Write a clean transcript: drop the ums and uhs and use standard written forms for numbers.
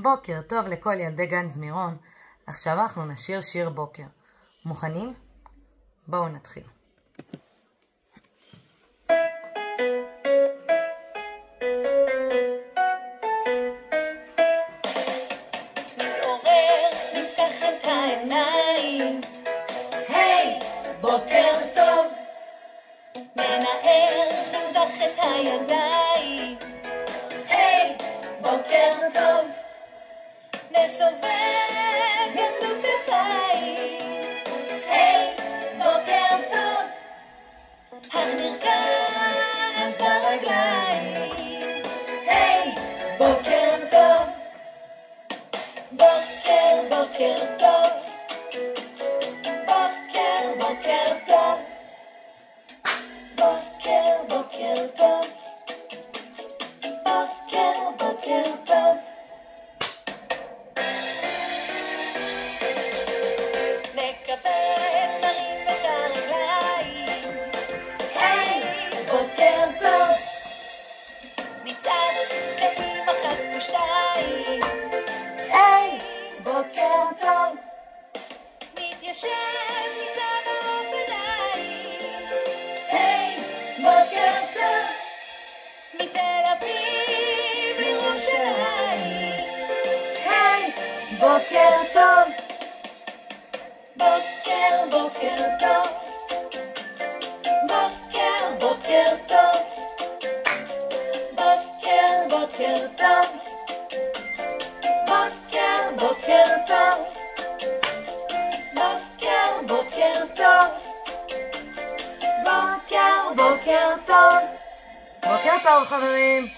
בוקר טוב לכל ילדי גן זמירון. עכשיו אנחנו נשיר שיר בוקר. מוכנים? בואו נתחיל. מתעורר, נפתח את העיניים, היי, בוקר טוב. ננער, נמתח את הידיים, היי, בוקר טוב. נסובב יצאו כתפיים, היי, בוקר טוב. הנרכז ברגליים, היי, בוקר טוב. בוקר, בוקר טוב. בוקר, בוקר טוב. בוקר, בוקר טוב. בוקר, בוקר טוב. נקפץ, נרים את הרגליים, היי, בוקר טוב. נצעד קדימה אחת ושתיים, היי, בוקר טוב. נתיישב, ניסע באופניים, היי, בוקר טוב. מתל אביב לירושלים, היי, בוקר טוב. בוקר, בוקר טוב. בוקר, בוקר טוב. בוקר, בוקר טוב. בוקר, בוקר טוב. בוקר, בוקר טוב. בוקר, בוקר טוב. בוקר טוב חברים.